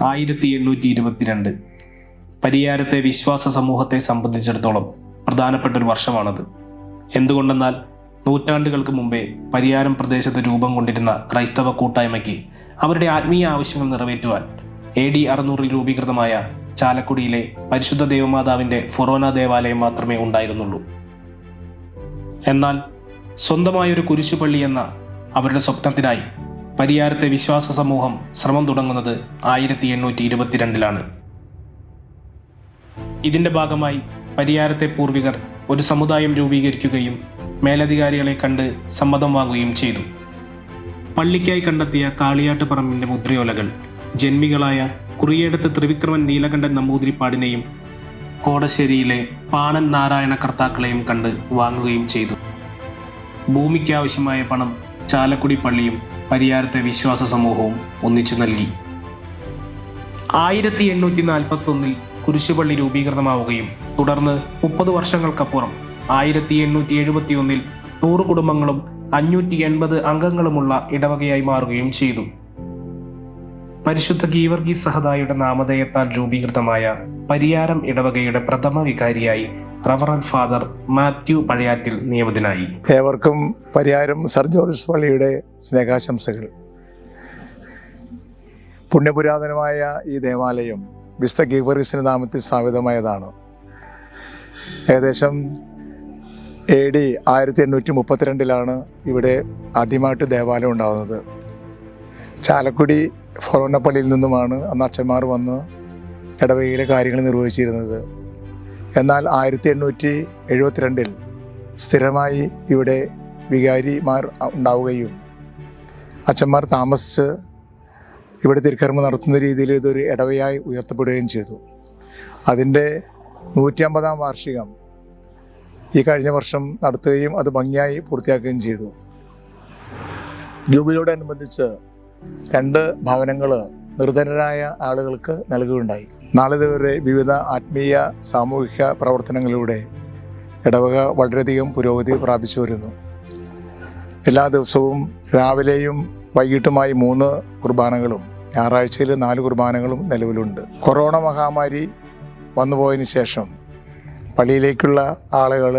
1822 പരിയാരത്തെ വിശ്വാസ സമൂഹത്തെ സംബന്ധിച്ചിടത്തോളം പ്രധാനപ്പെട്ട ഒരു വർഷമാണത്. എന്തുകൊണ്ടെന്നാൽ നൂറ്റാണ്ടുകൾക്ക് മുമ്പേ പരിയാരം പ്രദേശത്ത് രൂപം കൊണ്ടിരുന്ന ക്രൈസ്തവ കൂട്ടായ്മയ്ക്ക് അവരുടെ ആത്മീയ ആവശ്യങ്ങൾ നിറവേറ്റുവാൻ AD 600 രൂപീകൃതമായ ചാലക്കുടിയിലെ പരിശുദ്ധ ദേവമാതാവിൻ്റെ ഫൊറോന ദേവാലയം മാത്രമേ ഉണ്ടായിരുന്നുള്ളൂ. എന്നാൽ സ്വന്തമായൊരു കുരിശുപള്ളി എന്ന അവരുടെ സ്വപ്നത്തിനായി പരിയാരത്തെ വിശ്വാസ സമൂഹം ശ്രമം തുടങ്ങുന്നത് 1822 ഇതിൻ്റെ ഭാഗമായി പരിയാരത്തെ പൂർവികർ ഒരു സമുദായം രൂപീകരിക്കുകയും മേലധികാരികളെ കണ്ട് സമ്മതം വാങ്ങുകയും ചെയ്തു. പള്ളിക്കായി കണ്ടെത്തിയ കാളിയാട്ട് പറമ്പിൻ്റെ മുദ്രയോലകൾ ജന്മികളായ കുറിയേടത്ത് ത്രിവിക്രമൻ നീലകണ്ഠൻ നമ്പൂതിരിപ്പാടിനെയും കോടശ്ശേരിയിലെ പാണൻ നാരായണ കർത്താക്കളെയും കണ്ട് വാങ്ങുകയും ചെയ്തു. ഭൂമിക്കാവശ്യമായ പണം ചാലക്കുടി പള്ളിയും പരിയാരത്തെ വിശ്വാസ സമൂഹവും ഒന്നിച്ചു നൽകി. 1841 കുരിശുപള്ളി രൂപീകൃതമാവുകയും തുടർന്ന് 30 വർഷങ്ങൾക്കപ്പുറം 1871 100 കുടുംബങ്ങളും 580 അംഗങ്ങളുമുള്ള ഇടവകയായി മാറുകയും ചെയ്തു. പരിശുദ്ധ ഗീവർഗീസ് സഹദായുടെ നാമധേയത്താൽ രൂപീകൃതമായ പരിയാരം ഇടവകയുടെ പ്രഥമ വികാരിയായി റവറൻഡ് ഫാദർ മാത്യു പഴയാറ്റിൽ നിയമിതനായി. ഏവർക്കും പരിയാരം സെന്റ് ജോർജ് പള്ളിയുടെ സ്നേഹാശംസകൾ. പുണ്യപുരാതനമായ ഈ ദേവാലയം വിശുദ്ധ ഗീവർഗീസിന്റെ നാമത്തിൽ സ്ഥാപിതമായതാണ്. ഏകദേശം AD 1832 ഇവിടെ ആദ്യമായിട്ട് ദേവാലയം ഉണ്ടാകുന്നത്. ചാലക്കുടി ഫൊറോന പള്ളിയിൽ നിന്നുമാണ് അന്ന് അച്ഛന്മാർ വന്ന് ഇടവകയിലെ കാര്യങ്ങൾ നിർവഹിച്ചിരുന്നത്. എന്നാൽ 1872 സ്ഥിരമായി ഇവിടെ വികാരിമാർ ഉണ്ടാവുകയും അച്ഛന്മാർ താമസിച്ച് ഇവിടെ തിരുക്കർമ്മം നടത്തുന്ന രീതിയിൽ ഇതൊരു ഇടവയായി ഉയർത്തപ്പെടുകയും ചെയ്തു. അതിൻ്റെ 150-ാം വാർഷികം ഈ കഴിഞ്ഞ വർഷം നടത്തുകയും അത് ഭംഗിയായി പൂർത്തിയാക്കുകയും ചെയ്തു. ജൂബിലിയോടനുബന്ധിച്ച് 2 ഭവനങ്ങൾ നിർധനരായ ആളുകൾക്ക് നൽകുകയുണ്ടായി. നാളിതുവരെ വിവിധ ആത്മീയ സാമൂഹിക പ്രവർത്തനങ്ങളിലൂടെ ഇടവക വളരെയധികം പുരോഗതി പ്രാപിച്ചു വരുന്നു. എല്ലാ ദിവസവും രാവിലെയും വൈകിട്ടുമായി 3 കുർബാനകളും ഞായറാഴ്ചയിൽ 4 കുർബാനകളും നിലവിലുണ്ട്. കൊറോണ മഹാമാരി വന്നുപോയതിന് ശേഷം പള്ളിയിലേക്കുള്ള ആളുകൾ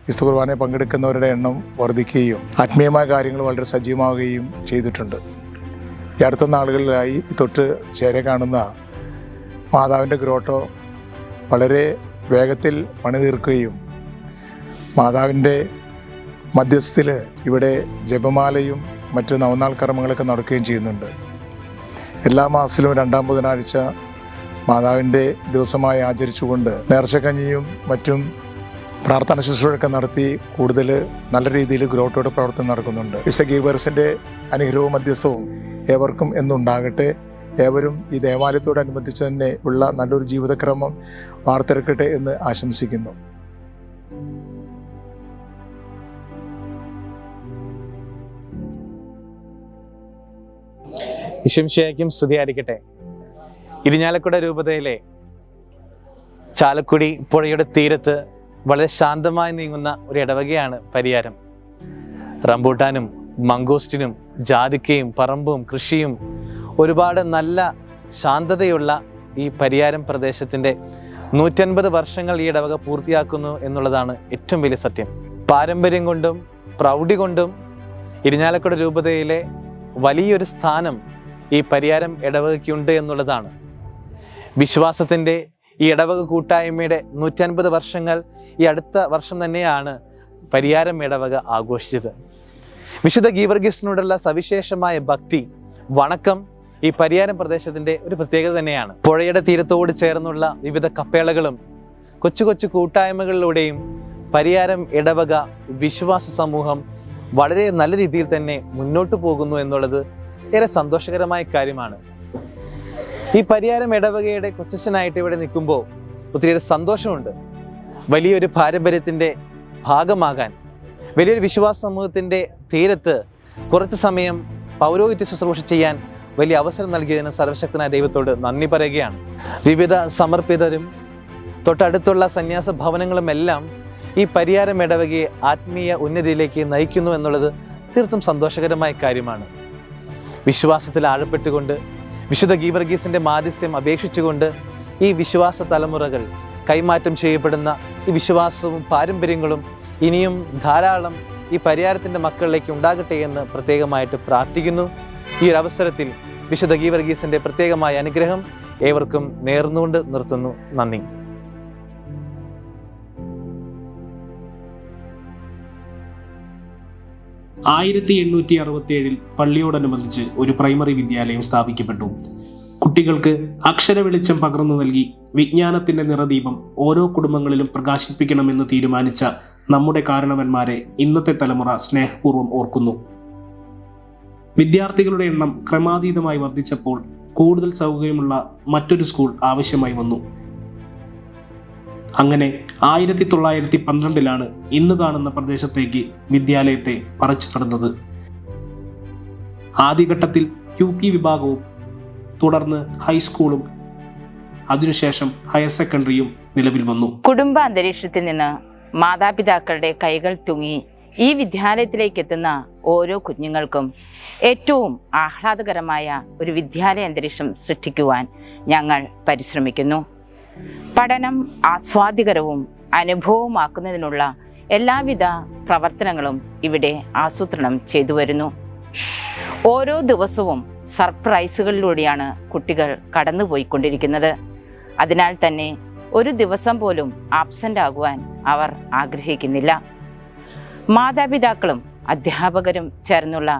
വിശുദ്ധ കുർബാനയിൽ പങ്കെടുക്കുന്നവരുടെ എണ്ണം വർദ്ധിക്കുകയും ആത്മീയമായ കാര്യങ്ങൾ വളരെ സജീവമാവുകയും ചെയ്തിട്ടുണ്ട്. ഈ അടുത്ത നാളുകളിലായി തൊട്ട് ചേരെ കാണുന്ന മാതാവിൻ്റെ ഗ്രോട്ടോ വളരെ വേഗത്തിൽ പണിതീർക്കുകയും മാതാവിൻ്റെ മധ്യസ്ഥത്തിൽ ഇവിടെ ജപമാലയും മറ്റ് നവനാൾ കർമ്മങ്ങളൊക്കെ നടക്കുകയും ചെയ്യുന്നുണ്ട്. എല്ലാ മാസത്തിലും 2-ാം ബുധനാഴ്ച മാതാവിൻ്റെ ദിവസമായി ആചരിച്ചുകൊണ്ട് നേർച്ചക്കഞ്ഞിയും മറ്റും പ്രാർത്ഥന ശുശ്രൂഷയൊക്കെ നടത്തി കൂടുതൽ നല്ല രീതിയിൽ ഗ്രോട്ടോയുടെ പ്രവർത്തനം നടക്കുന്നുണ്ട്. വിശുദ്ധ ഗീവർഗീസിൻ്റെ അനുഗ്രഹവും മധ്യസ്ഥവും ഏവർക്കും എന്നുണ്ടാകട്ടെ. ഏവരും ഈ ദേവാലയത്തോടനുബന്ധിച്ച് തന്നെ ഉള്ള നല്ലൊരു ജീവിതക്രമം വാർത്തെടുക്കട്ടെ എന്ന് ആശംസിക്കുന്നു. ഈശോമിശിഹായ്ക്കും സ്തുതിയായിരിക്കട്ടെ. ഇരിഞ്ഞാലക്കുട രൂപതയിലെ ചാലക്കുടി പുഴയുടെ തീരത്ത് വളരെ ശാന്തമായി നീങ്ങുന്ന ഒരു ഇടവകയാണ് പരിയാരം. റംബൂട്ടാനും മംഗോസ്റ്റിനും ജാതിക്കയും പറമ്പും കൃഷിയും ഒരുപാട് നല്ല ശാന്തതയുള്ള ഈ പരിയാരം പ്രദേശത്തിൻ്റെ 150 വർഷങ്ങൾ ഈ ഇടവക പൂർത്തിയാക്കുന്നു എന്നുള്ളതാണ് ഏറ്റവും വലിയ സത്യം. പാരമ്പര്യം കൊണ്ടും പ്രൗഢി കൊണ്ടും ഇരിഞ്ഞാലക്കുട രൂപതയിലെ വലിയൊരു സ്ഥാനം ഈ പരിയാരം ഇടവകയ്ക്കുണ്ട് എന്നുള്ളതാണ്. വിശ്വാസത്തിൻ്റെ ഈ ഇടവക കൂട്ടായ്മയുടെ 150 വർഷങ്ങൾ ഈ അടുത്ത വർഷം തന്നെയാണ് പരിയാരം ഇടവക ആഘോഷിച്ചത്. വിശുദ്ധ ഗീവർഗീസിനോടുള്ള സവിശേഷമായ ഭക്തി, വണക്കം ഈ പരിയാരം പ്രദേശത്തിൻ്റെ ഒരു പ്രത്യേകത തന്നെയാണ്. പുഴയുടെ തീരത്തോട് ചേർന്നുള്ള വിവിധ കപ്പേളകളും കൊച്ചു കൊച്ചു കൂട്ടായ്മകളിലൂടെയും പരിയാരം ഇടവക വിശ്വാസ സമൂഹം വളരെ നല്ല രീതിയിൽ തന്നെ മുന്നോട്ട് പോകുന്നു എന്നുള്ളത് ഏറെ സന്തോഷകരമായ കാര്യമാണ്. ഈ പരിയാരം ഇടവകയുടെ കൊച്ചച്ഛനായിട്ട് ഇവിടെ നിൽക്കുമ്പോൾ ഒത്തിരിയേറെ സന്തോഷമുണ്ട്. വലിയൊരു പാരമ്പര്യത്തിൻ്റെ ഭാഗമാകാൻ, വലിയൊരു വിശ്വാസ സമൂഹത്തിൻ്റെ തീരത്ത് കുറച്ച് സമയം പൗരോഹിത്യ ശുശ്രൂഷ ചെയ്യാൻ വലിയ അവസരം നൽകിയതിന് സർവശക്തനായ ദൈവത്തോട് നന്ദി പറയുകയാണ്. വിവിധ സമർപ്പിതരും തൊട്ടടുത്തുള്ള സന്യാസ ഭവനങ്ങളുമെല്ലാം ഈ പരിയാരം ഇടവകയെ ആത്മീയ ഉന്നതിയിലേക്ക് നയിക്കുന്നു എന്നുള്ളത് തീർത്തും സന്തോഷകരമായ കാര്യമാണ്. വിശ്വാസത്തിൽ ആഴപ്പെട്ടുകൊണ്ട് വിശുദ്ധ ഗീവർഗീസിൻ്റെ മാധ്യസ്ഥ്യം അപേക്ഷിച്ചുകൊണ്ട് ഈ വിശ്വാസ തലമുറകൾ കൈമാറ്റം ചെയ്യപ്പെടുന്ന ഈ വിശ്വാസവും പാരമ്പര്യങ്ങളും ഇനിയും ധാരാളം ഈ പരിയാരത്തിൻ്റെ മക്കളിലേക്ക് ഉണ്ടാകട്ടെ എന്ന് പ്രത്യേകമായിട്ട് പ്രാർത്ഥിക്കുന്നു. ഈ ഒരു അവസരത്തിൽ വിശുദ്ധ ഗീവർഗീസിൻ്റെ പ്രത്യേകമായ അനുഗ്രഹം ഏവർക്കും നേർന്നുകൊണ്ട് നിർത്തുന്നു. നന്ദി. ആയിരത്തി 1867 പള്ളിയോടനുബന്ധിച്ച് ഒരു പ്രൈമറി വിദ്യാലയം സ്ഥാപിക്കപ്പെട്ടു. കുട്ടികൾക്ക് അക്ഷര വെളിച്ചം പകർന്നു നൽകി വിജ്ഞാനത്തിന്റെ നിറദീപം ഓരോ കുടുംബങ്ങളിലും പ്രകാശിപ്പിക്കണമെന്ന് തീരുമാനിച്ച നമ്മുടെ കാരണവന്മാരെ ഇന്നത്തെ തലമുറ സ്നേഹപൂർവ്വം ഓർക്കുന്നു. വിദ്യാർത്ഥികളുടെ എണ്ണം ക്രമാതീതമായി വർദ്ധിച്ചപ്പോൾ കൂടുതൽ സൗകര്യമുള്ള മറ്റൊരു സ്കൂൾ ആവശ്യമായി വന്നു. അങ്ങനെ 1912 ഇന്ന് കാണുന്ന പ്രദേശത്തേക്ക് വിദ്യാലയത്തെ പറിച്ചു നടന്നത്. ആദ്യഘട്ടത്തിൽ UP വിഭാഗവും തുടർന്ന് ഹൈസ്കൂളും അതിനുശേഷം ഹയർ സെക്കൻഡറിയും നിലവിൽ വന്നു. കുടുംബ അന്തരീക്ഷത്തിൽ നിന്ന് മാതാപിതാക്കളുടെ കൈകൾ തൂങ്ങി ഈ വിദ്യാലയത്തിലേക്ക് എത്തുന്ന ഓരോ കുഞ്ഞുങ്ങൾക്കും ഏറ്റവും ആഹ്ലാദകരമായ ഒരു വിദ്യാലയ അന്തരീക്ഷം സൃഷ്ടിക്കുവാൻ ഞങ്ങൾ പരിശ്രമിക്കുന്നു. പഠനം ആസ്വാദികരവും അനുഭവമാക്കുന്നതിനുള്ള എല്ലാവിധ പ്രവർത്തനങ്ങളും ഇവിടെ ആസൂത്രണം ചെയ്തു വരുന്നു. ഓരോ ദിവസവും സർപ്രൈസുകളിലൂടെയാണ് കുട്ടികൾ കടന്നുപോയിക്കൊണ്ടിരിക്കുന്നത്. അതിനാൽ തന്നെ ഒരു ദിവസം പോലും ആബ്സെൻ്റ് ആകുവാൻ അവർ ആഗ്രഹിക്കുന്നില്ല. മാതാപിതാക്കളും അധ്യാപകരും ചേർന്നുള്ള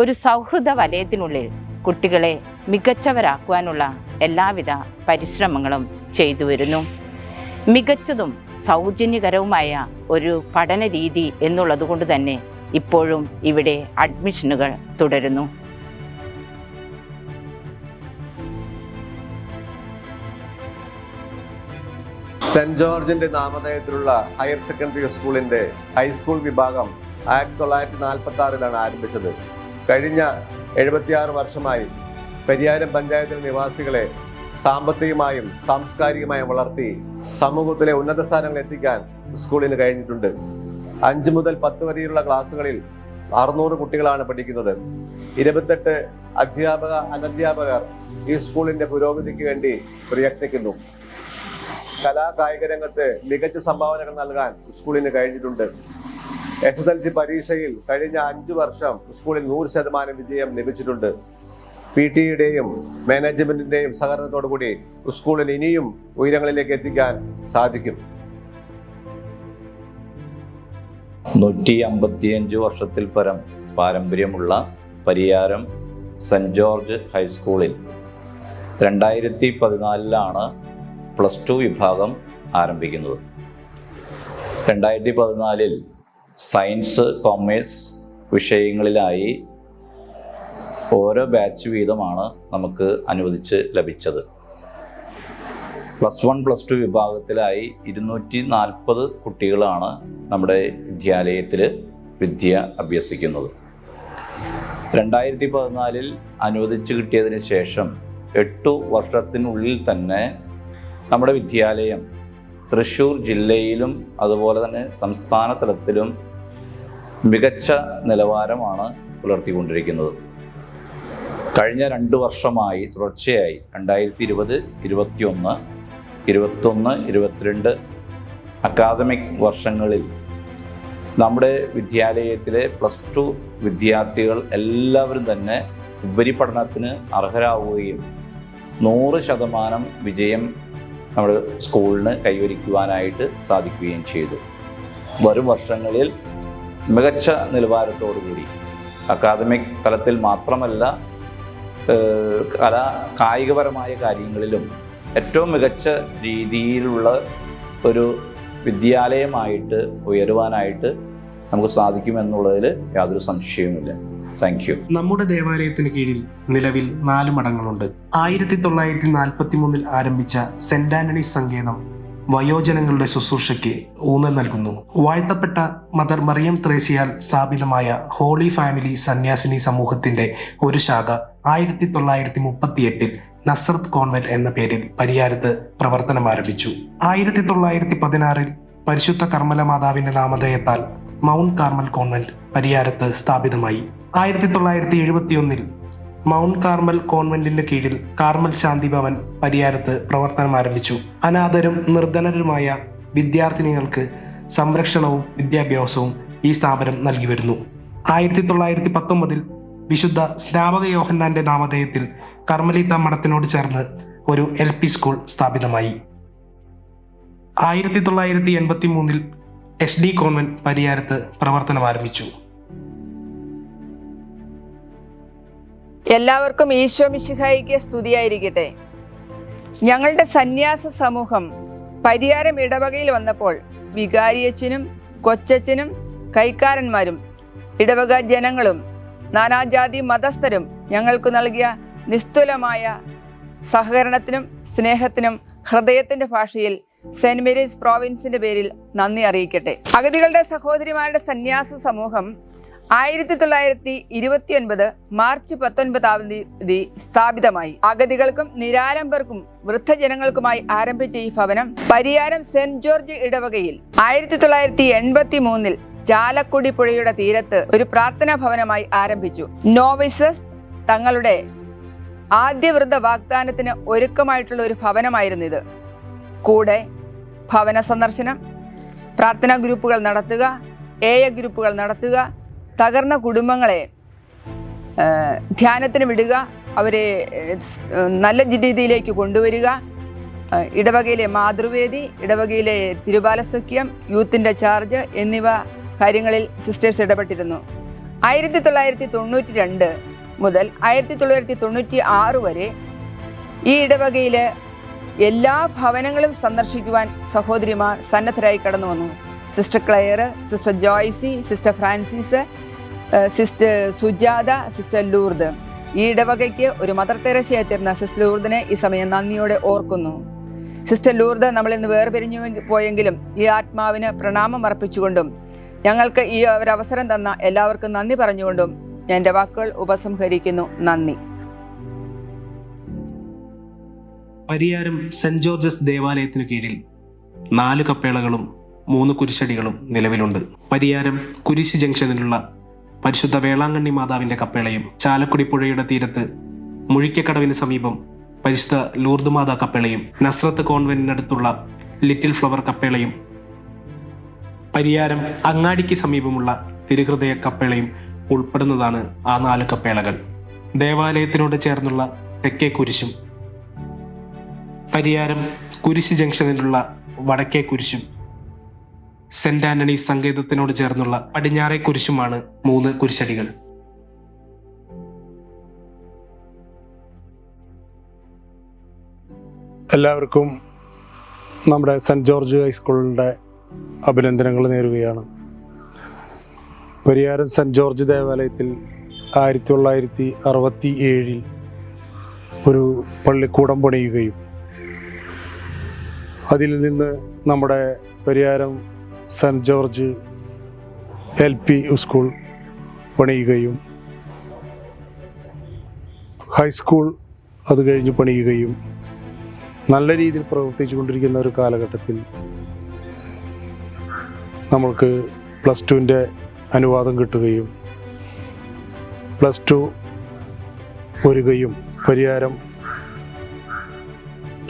ഒരു സൗഹൃദ വലയത്തിനുള്ളിൽ കുട്ടികളെ മികച്ചവരാക്കുവാനുള്ള എല്ലാവിധ പരിശ്രമങ്ങളും ചെയ്തു വരുന്നു. മികച്ചതും സൗജന്യകരവുമായ ഒരു പഠന രീതി എന്നുള്ളതുകൊണ്ട് തന്നെ ഇപ്പോഴും ഇവിടെ അഡ്മിഷനുകൾ തുടരുന്നു. സെന്റ് ജോർജിന്റെ നാമധേയത്തിലുള്ള ഹയർ സെക്കൻഡറി സ്കൂളിന്റെ ഹൈസ്കൂൾ വിഭാഗം 1946 ആരംഭിച്ചത്. കഴിഞ്ഞ 76 വർഷമായി പരിയാരം പഞ്ചായത്തിലെ നിവാസികളെ സാമ്പത്തികമായും സാംസ്കാരികമായും വളർത്തി സമൂഹത്തിലെ ഉന്നത സ്ഥാനങ്ങളിൽ എത്തിക്കാൻ സ്കൂളിന് കഴിഞ്ഞിട്ടുണ്ട്. 5 മുതൽ 10 വരെയുള്ള ക്ലാസ്സുകളിൽ 600 കുട്ടികളാണ് പഠിക്കുന്നത്. 28 അധ്യാപക അനധ്യാപകർ ഈ സ്കൂളിന്റെ പുരോഗതിക്ക് വേണ്ടി പ്രയത്നിക്കുന്നു. കലാകായിക രംഗത്ത് മികച്ച സംഭാവനകൾ നൽകാൻ സ്കൂളിന് കഴിഞ്ഞിട്ടുണ്ട്. SSLC പരീക്ഷയിൽ കഴിഞ്ഞ 5 വർഷം സ്കൂളിൽ 100% വിജയം ലഭിച്ചിട്ടുണ്ട്. PTEയുടെയും മാനേജ്മെന്റിന്റെയും സഹകരണത്തോടുകൂടി സ്കൂളിന് ഇനിയും ഉയരങ്ങളിലേക്ക് എത്തിക്കാൻ സാധിക്കും. 155 വർഷത്തിൽ പരം പാരമ്പര്യമുള്ള പരിയാരം സെന്റ് ജോർജ് ഹൈസ്കൂളിൽ 2014 +2 വിഭാഗം ആരംഭിക്കുന്നത്. 2014 സയൻസ്, കൊമേഴ്സ് വിഷയങ്ങളിലായി ഓരോ ബാച്ച് വീതമാണ് നമുക്ക് അനുവദിച്ച് ലഭിച്ചത്. +1, +2 വിഭാഗത്തിലായി 240 കുട്ടികളാണ് നമ്മുടെ വിദ്യാലയത്തിൽ വിദ്യ അഭ്യസിക്കുന്നത്. 2014 അനുവദിച്ച് കിട്ടിയതിന് ശേഷം 8 വർഷത്തിനുള്ളിൽ തന്നെ നമ്മുടെ വിദ്യാലയം തൃശ്ശൂർ ജില്ലയിലും അതുപോലെ തന്നെ സംസ്ഥാന തലത്തിലും മികച്ച നിലവാരമാണ് പുലർത്തിക്കൊണ്ടിരിക്കുന്നത്. കഴിഞ്ഞ 2 വർഷമായി തുടർച്ചയായി 2020, 2021, 2021-22 അക്കാദമിക് വർഷങ്ങളിൽ നമ്മുടെ വിദ്യാലയത്തിലെ +2 വിദ്യാർത്ഥികൾ എല്ലാവരും തന്നെ ഉപരിപഠനത്തിന് അർഹരാവുകയും 100% വിജയം നമ്മുടെ സ്കൂളിന് കൈവരിക്കുവാനായിട്ട് സാധിക്കുകയും ചെയ്തു. വരും വർഷങ്ങളിൽ മികച്ച നിലവാരത്തോടുകൂടി അക്കാദമിക് തലത്തിൽ മാത്രമല്ല കായികപരമായ കാര്യങ്ങളിലും ഏറ്റവും മികച്ച രീതിയിലുള്ള ഒരു വിദ്യാലയമായിട്ട് ഉയരുവാനായിട്ട് നമുക്ക് സാധിക്കുമെന്നുള്ളതിൽ യാതൊരു സംശയവുമില്ല. Thank you. നമ്മുടെ ദേവാലയത്തിന് കീഴിൽ നിലവിൽ 4 മഠങ്ങളുണ്ട്. 1943 ആരംഭിച്ച സെന്റ് ആന്റണീസ് സങ്കേതം വയോജനങ്ങളുടെ ശുശ്രൂഷയ്ക്ക് ഊന്നൽ നൽകുന്നു. വാഴ്ത്തപ്പെട്ട മദർ മറിയം ത്രേസ്യയാൽ സ്ഥാപിതമായ ഹോളി ഫാമിലി സന്യാസിനി സമൂഹത്തിന്റെ ഒരു ശാഖ 1938 നസ്രത്ത് കോൺവെന്റ് എന്ന പേരിൽ പരിയാരത്ത് പ്രവർത്തനം ആരംഭിച്ചു. 1916 പരിശുദ്ധ കർമ്മല മാതാവിന്റെ നാമധേയത്താൽ മൗണ്ട് കാർമൽ കോൺവെന്റ് പരിയാരത്ത് സ്ഥാപിതമായി. 1971 മൗണ്ട് കാർമൽ കോൺവെന്റിന്റെ കീഴിൽ കാർമൽ ശാന്തി ഭവൻ പരിയാരത്ത് പ്രവർത്തനം ആരംഭിച്ചു. അനാഥരും നിർധനരുമായ വിദ്യാർത്ഥിനികൾക്ക് സംരക്ഷണവും വിദ്യാഭ്യാസവും ഈ സ്ഥാപനം നൽകി വരുന്നു. 1919 വിശുദ്ധ സ്നാപക യോഹന്നാന്റെ നാമധേയത്തിൽ കർമ്മലീത്ത മഠത്തിനോട് ചേർന്ന് ഒരു LP സ്കൂൾ സ്ഥാപിതമായി. 1983 SD കോൺവെന്റ് പരിയാരത്ത് പ്രവർത്തനം ആരംഭിച്ചു. എല്ലാവർക്കും ഈശോ മിശിഹായിക്ക് സ്തുതിയായിരിക്കട്ടെ. ഞങ്ങളുടെ സന്യാസ സമൂഹം പരിയാരം ഇടവകയിൽ വന്നപ്പോൾ വികാരിയച്ഛനും കൊച്ചച്ഛനും കൈക്കാരന്മാരും ഇടവക ജനങ്ങളും നാനാജാതി മതസ്ഥരും ഞങ്ങൾക്ക് നൽകിയ നിസ്തുലമായ സഹകരണത്തിനും സ്നേഹത്തിനും ഹൃദയത്തിന്റെ ഭാഷയിൽ സെന്റ് മേരീസ് പ്രോവിൻസിന്റെ പേരിൽ നന്ദി അറിയിക്കട്ടെ. അഗതികളുടെ സഹോദരിമാരുടെ സന്യാസ സമൂഹം 1929 മാർച്ച് 19 സ്ഥാപിതമായി. അഗതികൾക്കും നിരാലംബർക്കും വൃദ്ധജനങ്ങൾക്കുമായി ആരംഭിച്ച ഈ ഭവനം പരിയാരം സെന്റ് ജോർജ് ഇടവകയിൽ 1983 ചാലക്കുടി പുഴയുടെ തീരത്ത് ഒരു പ്രാർത്ഥനാ ഭവനമായി ആരംഭിച്ചു. നോവിസസ് തങ്ങളുടെ ആദ്യ വൃദ്ധ വാഗ്ദാനത്തിന് ഒരുക്കമായിട്ടുള്ള ഒരു ഭവനമായിരുന്നു ഇത്. കൂടെ ഭവന സന്ദർശനം, പ്രാർത്ഥനാ ഗ്രൂപ്പുകൾ നടത്തുക, AA ഗ്രൂപ്പുകൾ നടത്തുക, തകർന്ന കുടുംബങ്ങളെ ധ്യാനത്തിന് വിടുക, അവരെ നല്ല രീതിയിലേക്ക് കൊണ്ടുവരിക, ഇടവകയിലെ മാതൃവേദി, ഇടവകയിലെ തിരുബാലസഖ്യം, യൂത്തിൻ്റെ ചാർജ് എന്നിവ കാര്യങ്ങളിൽ സിസ്റ്റേഴ്സ് ഇടപെട്ടിരുന്നു. 1992 മുതൽ 1996 വരെ ഈ ഇടവകയിലെ എല്ലാ ഭവനങ്ങളും സന്ദർശിക്കുവാൻ സഹോദരിമാർ സന്നദ്ധരായി കടന്നു വന്നു. Sister Claire, sister Joicy, sister Francis, sister Sujatha, sister Lourdes. ഈ ഇടവകയ്ക്ക് ഒരു മദർ തെരേസയായി തീർന്ന സിസ്റ്റർ ലൂർദിനെ ഈ സമയം നന്ദിയോടെ ഓർക്കുന്നു. സിസ്റ്റർ ലൂർദ് നമ്മളിന്ന് വേർപിരിഞ്ഞു പോയെങ്കിലും ഈ ആത്മാവിന് പ്രണാമം അർപ്പിച്ചുകൊണ്ടും ഞങ്ങൾക്ക് ഈ ഒരു അവസരം തന്ന എല്ലാവർക്കും നന്ദി പറഞ്ഞുകൊണ്ടും ഞാൻ എൻ്റെ വാക്കുകൾ ഉപസംഹരിക്കുന്നു. നന്ദി. പരിയാരം സെന്റ് ജോർജസ് ദേവാലയത്തിനു കീഴിൽ 4 കപ്പേളകളും 3 കുരിശടികളും നിലവിലുണ്ട്. പരിയാരം കുരിശ് ജംഗ്ഷനിലുള്ള പരിശുദ്ധ വേളാങ്കണ്ണി മാതാവിന്റെ കപ്പേളയും ചാലക്കുടി പുഴയുടെ തീരത്ത് മുഴിക്കക്കടവിന് സമീപം പരിശുദ്ധ ലൂർദ് മാതാ കപ്പേളയും നസ്രത്ത് കോൺവെന്റിനടുത്തുള്ള ലിറ്റിൽ ഫ്ലവർ കപ്പേളയും പരിയാരം അങ്ങാടിക്ക് സമീപമുള്ള തിരുഹൃദയ കപ്പേളയും ഉൾപ്പെടുന്നതാണ് ആ 4 കപ്പേളകൾ. ദേവാലയത്തിനോട് ചേർന്നുള്ള തെക്കേ കുരിശും പരിയാരം കുരിശ് ജംഗ്ഷനിലുള്ള വടക്കേ കുരിശും സെന്റ് ആന്റണി സങ്കേതത്തിനോട് ചേർന്നുള്ള പടിഞ്ഞാറേ കുരിശുമാണ് 3 കുരിശടികൾ. എല്ലാവർക്കും നമ്മുടെ സെൻറ്റ് ജോർജ് ഹൈസ്കൂളിൻ്റെ അഭിനന്ദനങ്ങൾ നേരുകയാണ്. പരിയാരം സെൻറ്റ് ജോർജ് ദേവാലയത്തിൽ 1967 ഒരു പള്ളിക്കൂടം പണിയുകയും അതിൽ നിന്ന് നമ്മുടെ Pariyaram saint George LP school പണിയുകയും ഹൈസ്കൂൾ അത് കഴിഞ്ഞ് പണിയുകയും നല്ല രീതിയിൽ പ്രവർത്തിച്ചു കൊണ്ടിരിക്കുന്ന ഒരു കാലഘട്ടത്തിൽ നമ്മൾക്ക് +2ൻ്റെ അനുവാദം കിട്ടുകയും +2 ഒരുകയും Pariyaram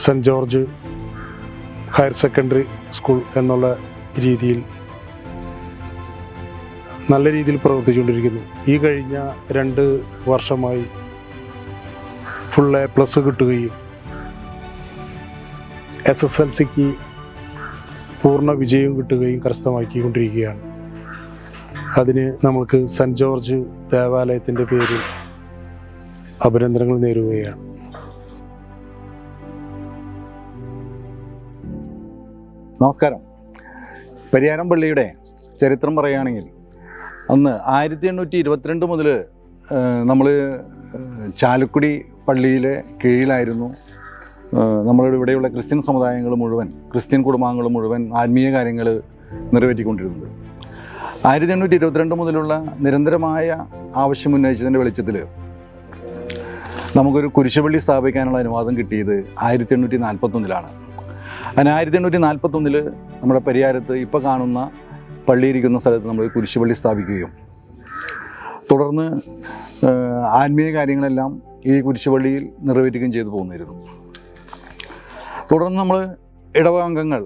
saint George higher secondary school എന്നുള്ള രീതിയിൽ നല്ല രീതിയിൽ പ്രവർത്തിച്ചുകൊണ്ടിരിക്കുന്നു. ഈ കഴിഞ്ഞ 2 വർഷമായി ഫുൾ A+ കിട്ടുകയും SSLCക്ക് പൂർണ്ണ വിജയം കിട്ടുകയും കരസ്ഥമാക്കിക്കൊണ്ടിരിക്കുകയാണ്. അതിന് നമുക്ക് സെൻറ്റ് ജോർജ് ദേവാലയത്തിൻ്റെ പേരിൽ അഭിനന്ദനങ്ങൾ നേരുകയാണ്. നമസ്കാരം. പരിയാരം പള്ളിയുടെ ചരിത്രം പറയുകയാണെങ്കിൽ അന്ന് 1822 മുതൽ നമ്മൾ ചാലക്കുടി പള്ളിയിലെ കീഴിലായിരുന്നു. നമ്മളുടെ ഇവിടെയുള്ള ക്രിസ്ത്യൻ സമുദായങ്ങൾ മുഴുവൻ, ക്രിസ്ത്യൻ കുടുംബാംഗങ്ങൾ മുഴുവൻ ആത്മീയ കാര്യങ്ങൾ നിറവേറ്റിക്കൊണ്ടിരുന്നത്. 1822 മുതലുള്ള നിരന്തരമായ ആവശ്യം ഉന്നയിച്ചതിൻ്റെ വെളിച്ചത്തിൽ നമുക്കൊരു കുരിശുപള്ളി സ്ഥാപിക്കാനുള്ള അനുവാദം കിട്ടിയത് 1841 അങ്ങനെ 1841 നമ്മുടെ പരിയാരത്ത് ഇപ്പോൾ കാണുന്ന പള്ളിയിരിക്കുന്ന സ്ഥലത്ത് നമ്മൾ കുരിശുപള്ളി സ്ഥാപിക്കുകയും തുടർന്ന് ആത്മീയ കാര്യങ്ങളെല്ലാം ഈ കുരിശുപള്ളിയിൽ നിറവേറ്റുകയും ചെയ്തു പോന്നിരുന്നു. തുടർന്ന് നമ്മൾ ഇടവകാംഗങ്ങൾ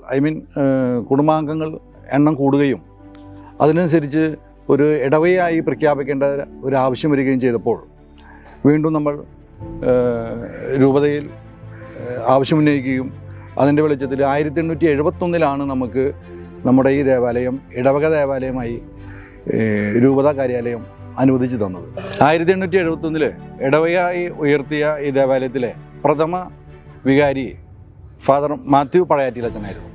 കുടുംബാംഗങ്ങൾ എണ്ണം കൂടുകയും അതിനനുസരിച്ച് ഒരു ഇടവയായി പ്രഖ്യാപിക്കേണ്ട ഒരു ആവശ്യം വരികയും ചെയ്തപ്പോൾ വീണ്ടും നമ്മൾ രൂപതയിൽ ആവശ്യമുന്നയിക്കുകയും അതിൻ്റെ വെളിച്ചത്തിൽ 1871 നമുക്ക് നമ്മുടെ ഈ ദേവാലയം ഇടവക ദേവാലയമായി രൂപതാ കാര്യാലയം അനുവദിച്ചു തന്നത്. 1871 ഇടവകയായി ഉയർത്തിയ ഈ ദേവാലയത്തിലെ പ്രഥമ വികാരി ഫാദർ മാത്യു പഴയാറ്റിലച്ചനായിരുന്നു.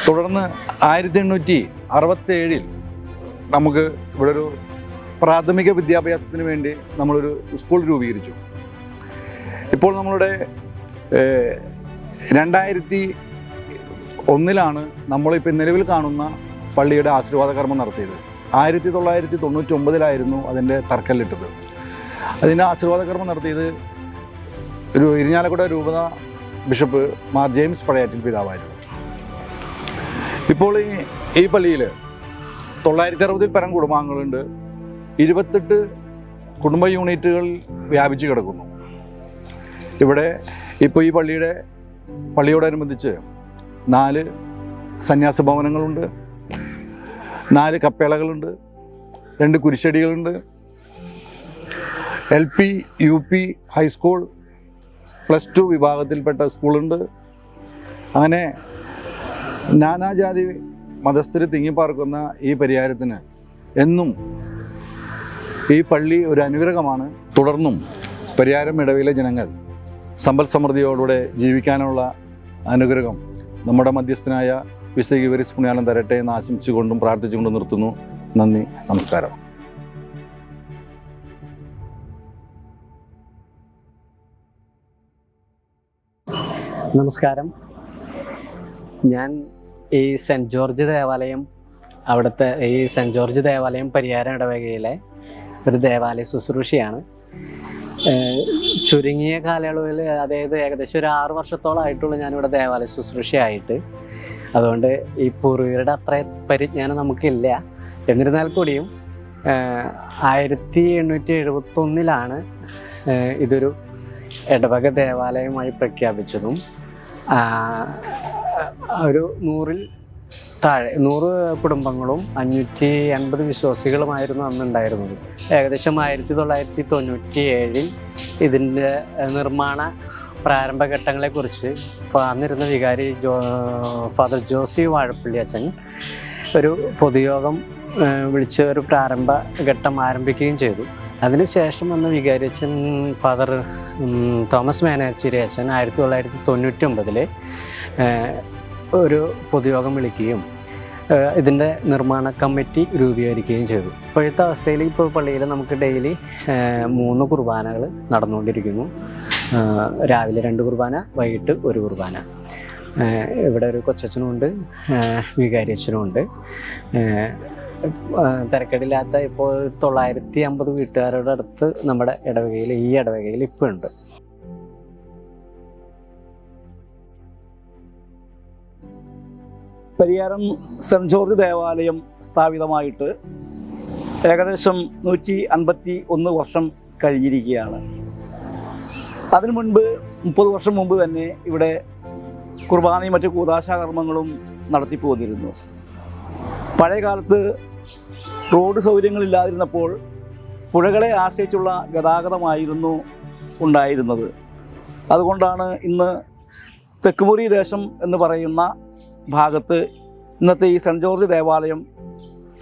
തുടർന്ന് 1867 നമുക്ക് ഇവിടെ ഒരു പ്രാഥമിക വിദ്യാഭ്യാസത്തിന് വേണ്ടി നമ്മളൊരു സ്കൂൾ രൂപീകരിച്ചു. ഇപ്പോൾ നമ്മളുടെ 2001 നമ്മളിപ്പോൾ നിലവിൽ കാണുന്ന പള്ളിയുടെ ആശീർവാദ കർമ്മം നടത്തിയത്. 1999 അതിൻ്റെ തറക്കല്ലിട്ടത്. അതിൻ്റെ ആശീർവാദ കർമ്മം നടത്തിയത് ഒരു ഇരിഞ്ഞാലക്കുട രൂപത ബിഷപ്പ് മാർ ജെയിംസ് പഴയാറ്റിൽ പിതാവായിരുന്നു. ഇപ്പോൾ ഈ പള്ളിയിൽ 960 പരം കുടുംബാംഗങ്ങളുണ്ട്. 28 കുടുംബ യൂണിറ്റുകൾ വ്യാപിച്ചു കിടക്കുന്നു. ഇവിടെ ഇപ്പോൾ ഈ പള്ളിയോടനുബന്ധിച്ച് 4 സന്യാസ ഭവനങ്ങളുണ്ട്, 4 കപ്പേളകളുണ്ട്, 2 കുരിശടികളുണ്ട്, LP, UP, ഹൈസ്കൂൾ, +2 വിഭാഗത്തിൽപ്പെട്ട സ്കൂളുണ്ട്. അങ്ങനെ നാനാജാതി മതസ്ഥർ തിങ്ങിപ്പാർക്കുന്ന ഈ പരിയാരത്തിന് എന്നും ഈ പള്ളി ഒരു അനുഗ്രഹമാണ്. തുടർന്നും പരിയാരം ഇടവയിലെ ജനങ്ങൾ സമ്പൽ സമൃദ്ധിയോടുകൂടെ ജീവിക്കാനുള്ള അനുഗ്രഹം നമ്മുടെ മധ്യസ്ഥനായ വിശുദ്ധ ഗീവർഗീസ് പുണ്യാളൻ തരട്ടെ എന്ന് ആശംസിച്ചുകൊണ്ടും പ്രാർത്ഥിച്ചുകൊണ്ടും നിർത്തുന്നു. നന്ദി, നമസ്കാരം. നമസ്കാരം. ഞാൻ ഈ സെൻറ്റ് ജോർജ് ദേവാലയം സെൻറ്റ് ജോർജ് ദേവാലയം പരിയാരം ഇടവകയിലെ ഒരു ദേവാലയ ശുശ്രൂഷയാണ്. ചുരുങ്ങിയ കാലയളവിൽ, അതായത് ഏകദേശം ഒരു 6 വർഷത്തോളമായിട്ടുള്ളൂ ഞാനിവിടെ ദേവാലയ ശുശ്രൂഷയായിട്ട്. അതുകൊണ്ട് ഈ പൂർവികരുടെ അത്ര പരിജ്ഞാനം നമുക്കില്ല. എന്നിരുന്നാൽ കൂടിയും 1871 ഇതൊരു ഇടവക ദേവാലയമായി പ്രഖ്യാപിച്ചതും ഒരു 100 കുടുംബങ്ങളും 580 വിശ്വാസികളുമായിരുന്നു അന്നുണ്ടായിരുന്നത്. ഏകദേശം 1997 ഇതിൻ്റെ നിർമ്മാണ പ്രാരംഭഘട്ടങ്ങളെക്കുറിച്ച് അന്നിരുന്ന വികാരി ഫാദർ ജോസി വാഴപ്പള്ളി അച്ഛൻ ഒരു പൊതുയോഗം വിളിച്ച് ഒരു പ്രാരംഭ ഘട്ടം ആരംഭിക്കുകയും ചെയ്തു. അതിനുശേഷം വന്ന വികാരി അച്ഛൻ ഫാദർ തോമസ് മേനാച്ചേരി അച്ഛൻ 1999 ഒരു പൊതുയോഗം വിളിക്കുകയും ഇതിൻ്റെ നിർമ്മാണ കമ്മിറ്റി രൂപീകരിക്കുകയും ചെയ്തു. ഇപ്പോഴത്തെ അവസ്ഥയിൽ ഇപ്പോൾ പള്ളിയിൽ നമുക്ക് ഡെയിലി 3 കുർബാനകൾ നടന്നുകൊണ്ടിരിക്കുന്നു. രാവിലെ 2 കുർബാന, വൈകിട്ട് 1 കുർബാന. ഇവിടെ ഒരു കൊച്ചച്ഛനുമുണ്ട്, വികാരി അച്ഛനുമുണ്ട്. തിരക്കേടില്ലാത്ത ഇപ്പോൾ 950 വീട്ടുകാരുടെ അടുത്ത് നമ്മുടെ ഈ ഇടവകയിൽ ഇപ്പോൾ ഉണ്ട്. പരിയാരം സെൻറ്റ് ജോർജ് ദേവാലയം സ്ഥാപിതമായിട്ട് ഏകദേശം 151 വർഷം കഴിഞ്ഞിരിക്കുകയാണ്. അതിനു മുൻപ് 30 വർഷം മുമ്പ് തന്നെ ഇവിടെ കുർബാനയും മറ്റ് കൂദാശാകർമ്മങ്ങളും നടത്തിപ്പോന്നിരുന്നു. പഴയ കാലത്ത് റോഡ് സൗകര്യങ്ങളില്ലാതിരുന്നപ്പോൾ പുഴകളെ ആശ്രയിച്ചുള്ള ഗതാഗതമായിരുന്നു ഉണ്ടായിരുന്നത്. അതുകൊണ്ടാണ് ഇന്ന് തെക്കുമുറി ദേശം എന്ന് പറയുന്ന ഭാഗത്ത് ഇന്നത്തെ ഈ സെൻറ്റ് ജോർജ് ദേവാലയം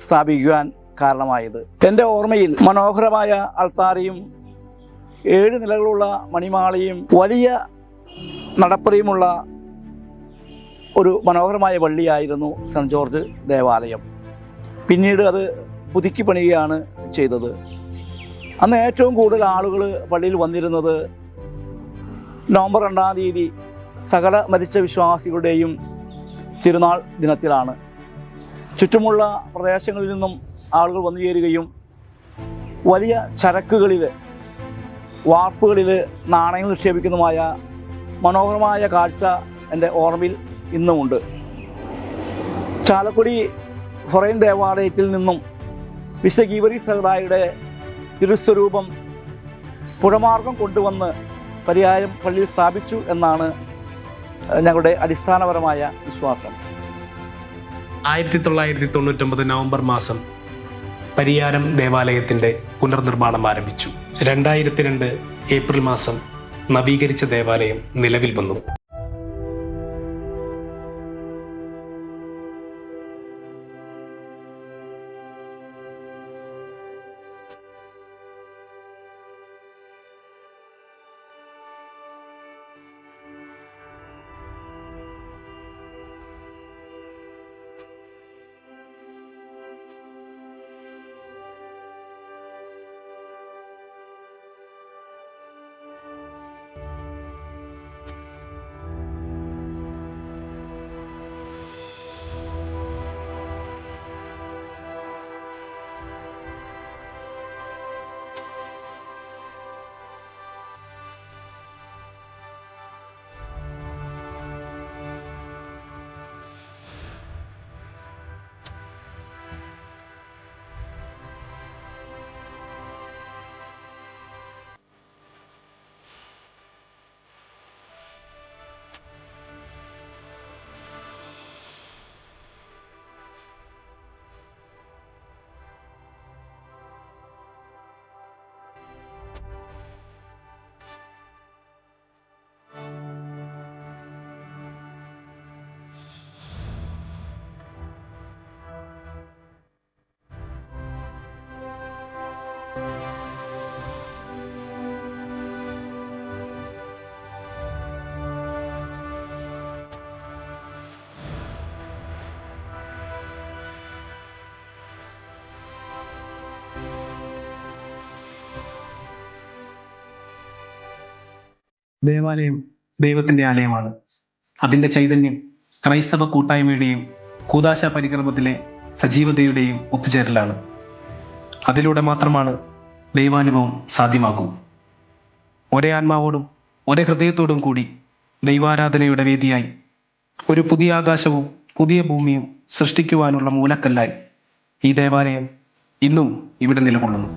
സ്ഥാപിക്കുവാൻ കാരണമായത്. എൻ്റെ ഓർമ്മയിൽ മനോഹരമായ അൾത്താരയും 7 നിലകളുള്ള മണിമാളിയും വലിയ നടപ്പറയുമുള്ള ഒരു മനോഹരമായ പള്ളിയായിരുന്നു സെൻറ്റ് ജോർജ് ദേവാലയം. പിന്നീട് അത് പുതുക്കി പണിയുകയാണ് ചെയ്തത്. അന്ന് ഏറ്റവും കൂടുതൽ ആളുകൾ പള്ളിയിൽ വന്നിരുന്നത് നവംബർ 2-ാം തീയതി സകല മരിച്ച വിശ്വാസികളുടെയും തിരുനാൾ ദിനത്തിലാണ്. ചുറ്റുമുള്ള പ്രദേശങ്ങളിൽ നിന്നും ആളുകൾ വന്നു ചേരുകയും വലിയ ചരക്കുകളിൽ, വാർപ്പുകളിൽ നാണയങ്ങൾ നിക്ഷേപിക്കുന്നതുമായ മനോഹരമായ കാഴ്ച എൻ്റെ ഓർമ്മയിൽ ഇന്നുമുണ്ട്. ചാലക്കുടി ഫൊറൈൻ ദേവാലയത്തിൽ നിന്നും വിശുദ്ധ ഗീവർഗീസ് സഹദായുടെ തിരുസ്വരൂപം പുഴമാർഗം കൊണ്ടുവന്ന് പരിയാരം പള്ളിയിൽ സ്ഥാപിച്ചു എന്നാണ് ഞങ്ങളുടെ അടിസ്ഥാനപരമായ വിശ്വാസം. 1999 നവംബർ മാസം പരിയാരം ദേവാലയത്തിൻ്റെ പുനർനിർമ്മാണം ആരംഭിച്ചു. 2002 ഏപ്രിൽ മാസം നവീകരിച്ച ദേവാലയം നിലവിൽ വന്നു. ദേവാലയം ദൈവത്തിൻ്റെ ആലയമാണ്. അതിൻ്റെ ചൈതന്യം ക്രൈസ്തവ കൂട്ടായ്മയുടെയും കൂദാശ പരിക്രമത്തിലെ സജീവതയുടെയും ഒത്തുചേരലാണ്. അതിലൂടെ മാത്രമാണ് ദൈവാനുഭവം സാധ്യമാകൂ. ഒരേ ആത്മാവോടും ഒരേ ഹൃദയത്തോടും കൂടി ദൈവാരാധനയുടെ വേദിയായി ഒരു പുതിയ ആകാശവും പുതിയ ഭൂമിയും സൃഷ്ടിക്കുവാനുള്ള മൂലക്കല്ലായി ഈ ദേവാലയം ഇന്നും ഇവിടെ നിലകൊള്ളുന്നു.